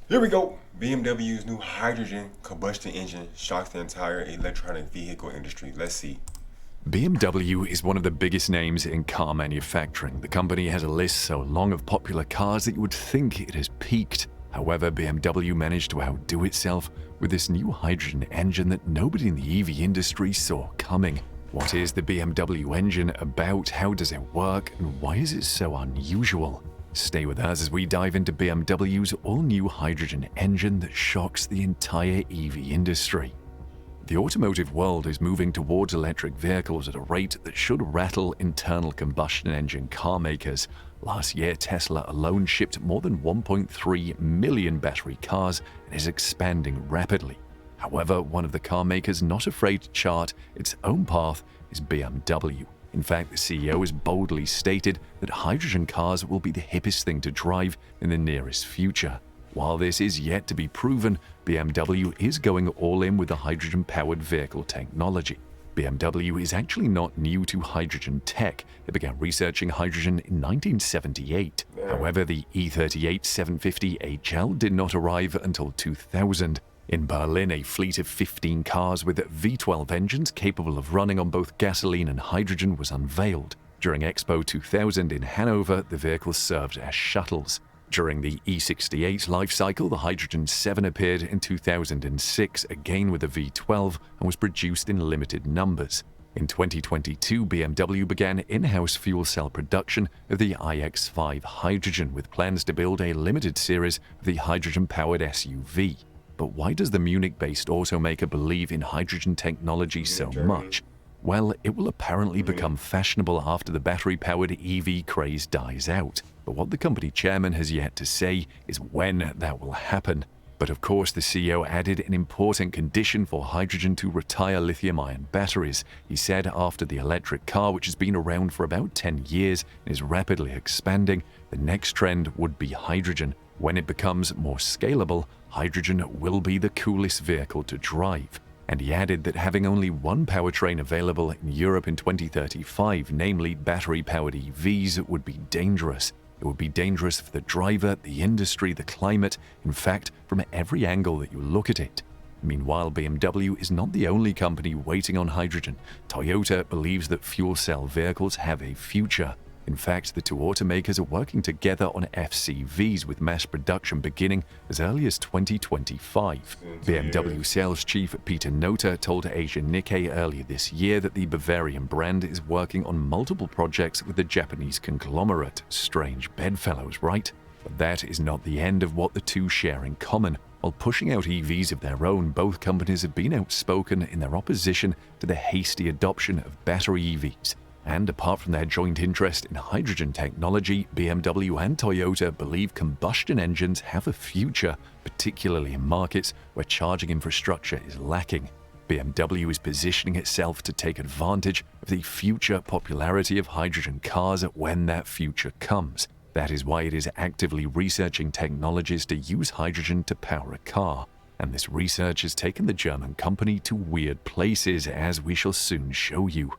Here we go. BMW's new hydrogen combustion engine shocks the entire electronic vehicle industry. Let's see. BMW is one of the biggest names in car manufacturing. The company has a list so long of popular cars that you would think it has peaked. However, BMW managed to outdo itself with this new hydrogen engine that nobody in the EV industry saw coming. What is the BMW engine about? How does it work? And why is it so unusual? Stay with us as we dive into BMW's all-new hydrogen engine that shocks the entire EV industry. The automotive world is moving towards electric vehicles at a rate that should rattle internal combustion engine car makers. Last year, Tesla alone shipped more than 1.3 million battery cars and is expanding rapidly. However, one of the car makers not afraid to chart its own path is BMW. In fact, the CEO has boldly stated that hydrogen cars will be the hippest thing to drive in the nearest future. While this is yet to be proven, BMW is going all in with the hydrogen-powered vehicle technology. BMW is actually not new to hydrogen tech. It began researching hydrogen in 1978. However, the E38 750 HL did not arrive until 2000. In Berlin, a fleet of 15 cars with V12 engines capable of running on both gasoline and hydrogen was unveiled. During Expo 2000 in Hanover, the vehicles served as shuttles. During the E68 life cycle, the Hydrogen 7 appeared in 2006, again with a V12, and was produced in limited numbers. In 2022, BMW began in-house fuel cell production of the iX5 Hydrogen, with plans to build a limited series of the hydrogen-powered SUV. But why does the Munich-based automaker believe in hydrogen technology so much? Well, it will apparently become fashionable after the battery-powered EV craze dies out. But what the company chairman has yet to say is when that will happen. But of course, the CEO added an important condition for hydrogen to retire lithium-ion batteries. He said after the electric car, which has been around for about 10 years and is rapidly expanding, the next trend would be hydrogen. When it becomes more scalable, hydrogen will be the coolest vehicle to drive. And he added that having only one powertrain available in Europe in 2035, namely battery-powered EVs, would be dangerous. It would be dangerous for the driver, the industry, the climate, in fact, from every angle that you look at it. Meanwhile, BMW is not the only company waiting on hydrogen. Toyota believes that fuel cell vehicles have a future. In fact, the two automakers are working together on FCVs, with mass production beginning as early as 2025. BMW sales chief Peter Nota told Asia Nikkei earlier this year that the Bavarian brand is working on multiple projects with the Japanese conglomerate. Strange bedfellows, right? But that is not the end of what the two share in common. While pushing out EVs of their own, both companies have been outspoken in their opposition to the hasty adoption of battery EVs. And apart from their joint interest in hydrogen technology, BMW and Toyota believe combustion engines have a future, particularly in markets where charging infrastructure is lacking. BMW is positioning itself to take advantage of the future popularity of hydrogen cars when that future comes. That is why it is actively researching technologies to use hydrogen to power a car. And this research has taken the German company to weird places, as we shall soon show you.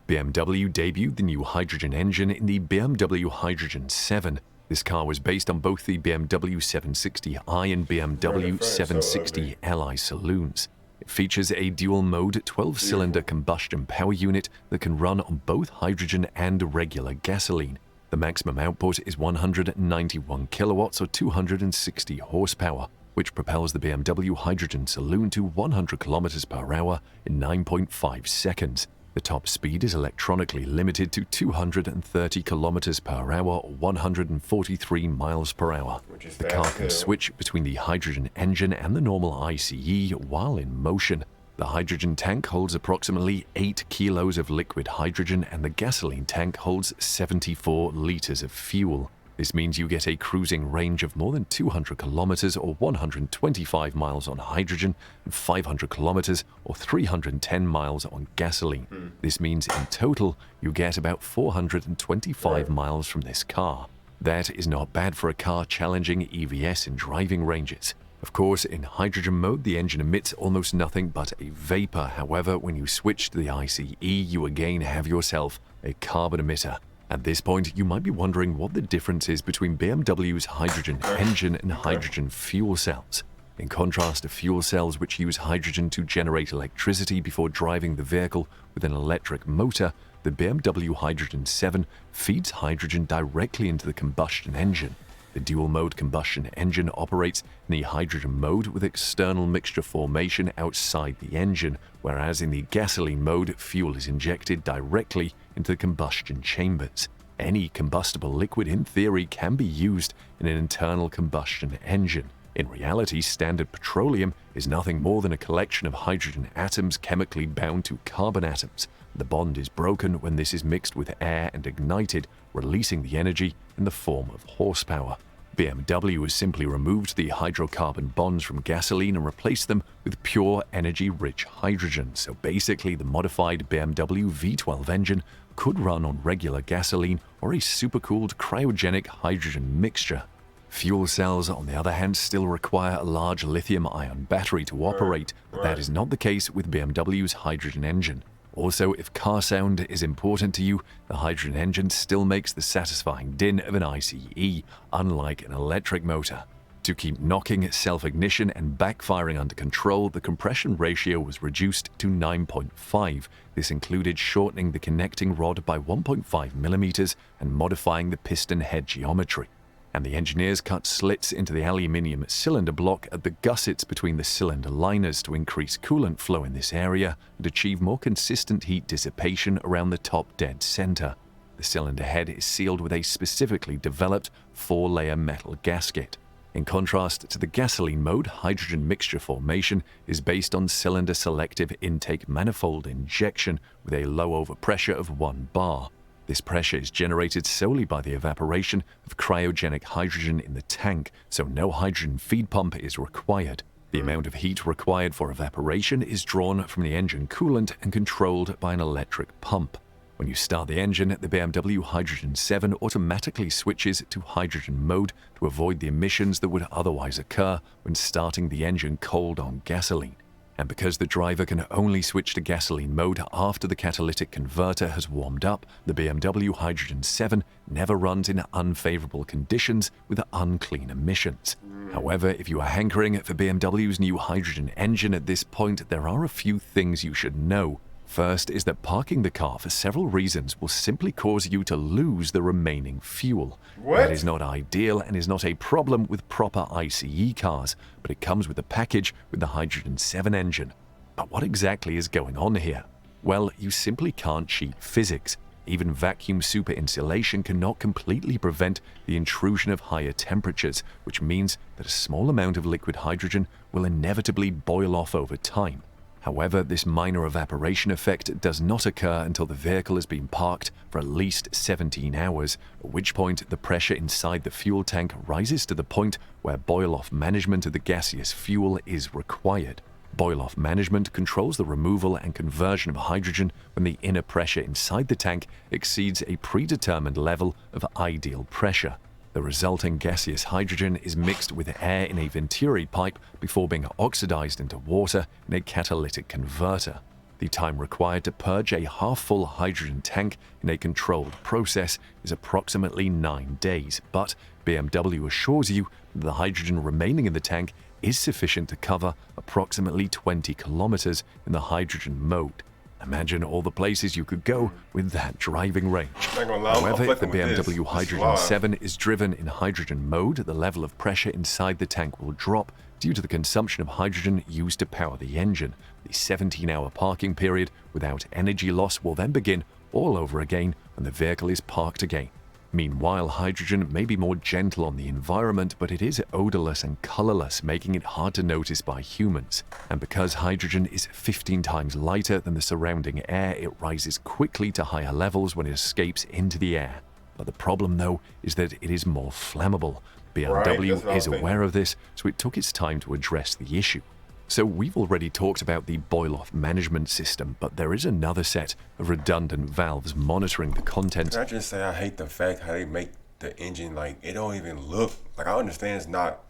BMW debuted the new hydrogen engine in the BMW Hydrogen 7. This car was based on both the BMW 760i and BMW 760Li saloons. It features a dual-mode 12-cylinder combustion power unit that can run on both hydrogen and regular gasoline. The maximum output is 191 kilowatts or 260 horsepower, which propels the BMW Hydrogen Saloon to 100 kilometers per hour in 9.5 seconds. The top speed is electronically limited to 230 kilometers per hour or 143 miles per hour. The car can switch between the hydrogen engine and the normal ICE while in motion. The hydrogen tank holds approximately 8 kilos of liquid hydrogen, and the gasoline tank holds 74 liters of fuel. This means you get a cruising range of more than 200 kilometers or 125 miles on hydrogen and 500 kilometers or 310 miles on gasoline. This means in total you get about 425 miles from this car. That is not bad for a car challenging EVs in driving ranges. Of course, in hydrogen mode, the engine emits almost nothing but a vapor. However, when you switch to the ICE, you again have yourself a carbon emitter. At this point, you might be wondering what the difference is between BMW's hydrogen engine and hydrogen fuel cells. In contrast to fuel cells which use hydrogen to generate electricity before driving the vehicle with an electric motor, the BMW Hydrogen 7 feeds hydrogen directly into the combustion engine. The dual-mode combustion engine operates in the hydrogen mode with external mixture formation outside the engine, whereas in the gasoline mode, fuel is injected directly into the combustion chambers. Any combustible liquid, in theory, can be used in an internal combustion engine. In reality, standard petroleum is nothing more than a collection of hydrogen atoms chemically bound to carbon atoms. The bond is broken when this is mixed with air and ignited, releasing the energy in the form of horsepower. BMW has simply removed the hydrocarbon bonds from gasoline and replaced them with pure energy-rich hydrogen, so basically the modified BMW V12 engine could run on regular gasoline or a supercooled cryogenic hydrogen mixture. Fuel cells, on the other hand, still require a large lithium-ion battery to operate, but that is not the case with BMW's hydrogen engine. Also, if car sound is important to you, the hydrogen engine still makes the satisfying din of an ICE, unlike an electric motor. To keep knocking, self-ignition, and backfiring under control, the compression ratio was reduced to 9.5. This included shortening the connecting rod by 1.5 millimeters and modifying the piston head geometry. And the engineers cut slits into the aluminium cylinder block at the gussets between the cylinder liners to increase coolant flow in this area and achieve more consistent heat dissipation around the top dead center. The cylinder head is sealed with a specifically developed 4-layer metal gasket. In contrast to the gasoline mode, hydrogen mixture formation is based on cylinder selective intake manifold injection with a low overpressure of 1 bar. This pressure is generated solely by the evaporation of cryogenic hydrogen in the tank, so no hydrogen feed pump is required. The amount of heat required for evaporation is drawn from the engine coolant and controlled by an electric pump. When you start the engine, the BMW Hydrogen 7 automatically switches to hydrogen mode to avoid the emissions that would otherwise occur when starting the engine cold on gasoline. And because the driver can only switch to gasoline mode after the catalytic converter has warmed up, the BMW Hydrogen 7 never runs in unfavorable conditions with unclean emissions. However, if you are hankering for BMW's new hydrogen engine at this point, there are a few things you should know. First is that parking the car for several reasons will simply cause you to lose the remaining fuel. That is not ideal and is not a problem with proper ICE cars, but it comes with the package with the Hydrogen 7 engine. But what exactly is going on here? Well, you simply can't cheat physics. Even vacuum superinsulation cannot completely prevent the intrusion of higher temperatures, which means that a small amount of liquid hydrogen will inevitably boil off over time. However, this minor evaporation effect does not occur until the vehicle has been parked for at least 17 hours, at which point the pressure inside the fuel tank rises to the point where boil-off management of the gaseous fuel is required. Boil-off management controls the removal and conversion of hydrogen when the inner pressure inside the tank exceeds a predetermined level of ideal pressure. The resulting gaseous hydrogen is mixed with air in a venturi pipe before being oxidized into water in a catalytic converter. The time required to purge a half-full hydrogen tank in a controlled process is approximately 9 days, but BMW assures you that the hydrogen remaining in the tank is sufficient to cover approximately 20 kilometers in the hydrogen mode. Imagine all the places you could go with that driving range. However, if the BMW Hydrogen 7 is driven in hydrogen mode, the level of pressure inside the tank will drop due to the consumption of hydrogen used to power the engine. The 17-hour parking period without energy loss will then begin all over again when the vehicle is parked again. Meanwhile, hydrogen may be more gentle on the environment, but it is odorless and colorless, making it hard to notice by humans. And because hydrogen is 15 times lighter than the surrounding air, it rises quickly to higher levels when it escapes into the air. But the problem, though, is that it is more flammable. BMW is aware of this, so it took its time to address the issue. So we've already talked about the boil-off management system, but there is another set of redundant valves monitoring the content. Can I just say I hate the fact how they make the engine, like, it don't even look, like, I understand it's not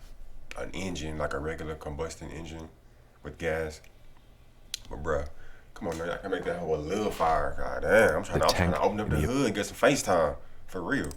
an engine, like a regular combustion engine with gas, but bruh, Come on, I can make that whole a little fire. God damn, I'm trying to open up the hood and get some FaceTime. For real.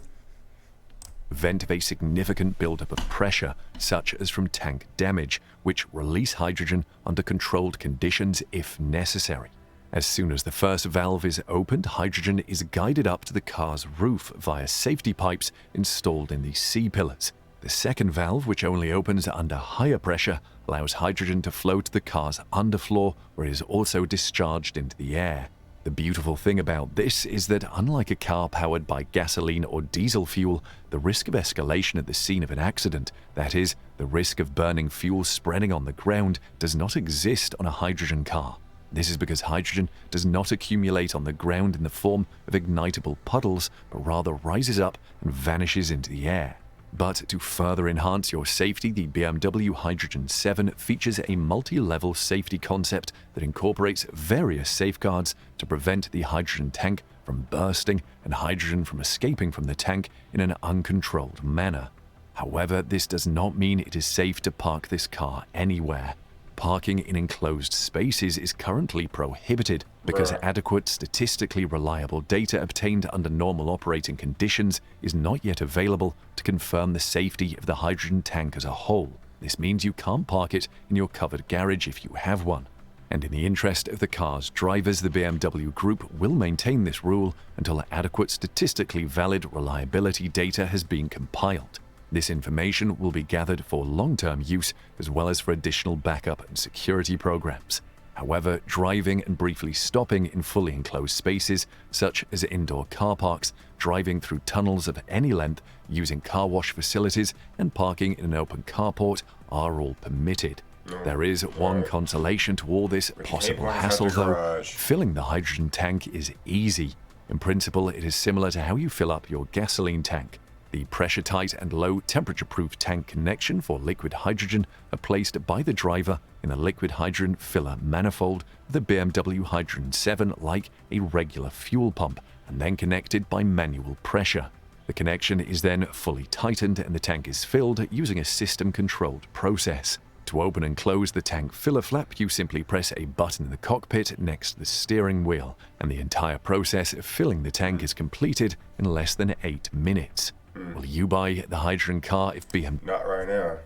Event of a significant buildup of pressure, such as from tank damage, which release hydrogen under controlled conditions if necessary. As soon as the first valve is opened, hydrogen is guided up to the car's roof via safety pipes installed in the C-pillars. The second valve, which only opens under higher pressure, allows hydrogen to flow to the car's underfloor, where it is also discharged into the air. The beautiful thing about this is that, unlike a car powered by gasoline or diesel fuel, the risk of escalation at the scene of an accident, that is, the risk of burning fuel spreading on the ground, does not exist on a hydrogen car. This is because hydrogen does not accumulate on the ground in the form of ignitable puddles, but rather rises up and vanishes into the air. But to further enhance your safety, the BMW Hydrogen 7 features a multi-level safety concept that incorporates various safeguards to prevent the hydrogen tank from bursting and hydrogen from escaping from the tank in an uncontrolled manner. However, this does not mean it is safe to park this car anywhere. Parking in enclosed spaces is currently prohibited because adequate statistically reliable data obtained under normal operating conditions is not yet available to confirm the safety of the hydrogen tank as a whole. This means you can't park it in your covered garage if you have one. And in the interest of the car's drivers, the BMW Group will maintain this rule until adequate statistically valid reliability data has been compiled. This information will be gathered for long-term use as well as for additional backup and security programs. However, driving and briefly stopping in fully enclosed spaces, such as indoor car parks, driving through tunnels of any length, using car wash facilities, and parking in an open carport are all permitted. There is one consolation to all this possible hassle, though. Filling the hydrogen tank is easy. In principle, it is similar to how you fill up your gasoline tank. The pressure-tight and low-temperature-proof tank connection for liquid hydrogen are placed by the driver in a liquid hydrogen filler manifold of the BMW Hydrogen 7 like a regular fuel pump, and then connected by manual pressure. The connection is then fully tightened and the tank is filled using a system-controlled process. To open and close the tank filler flap, you simply press a button in the cockpit next to the steering wheel, and the entire process of filling the tank is completed in less than 8 minutes. Will you buy the hydrogen car if BMW... Not right now,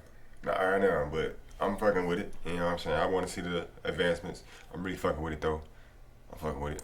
but I'm fucking with it. You know what I'm saying? I want to see the advancements. I'm really fucking with it, though. I'm fucking with it.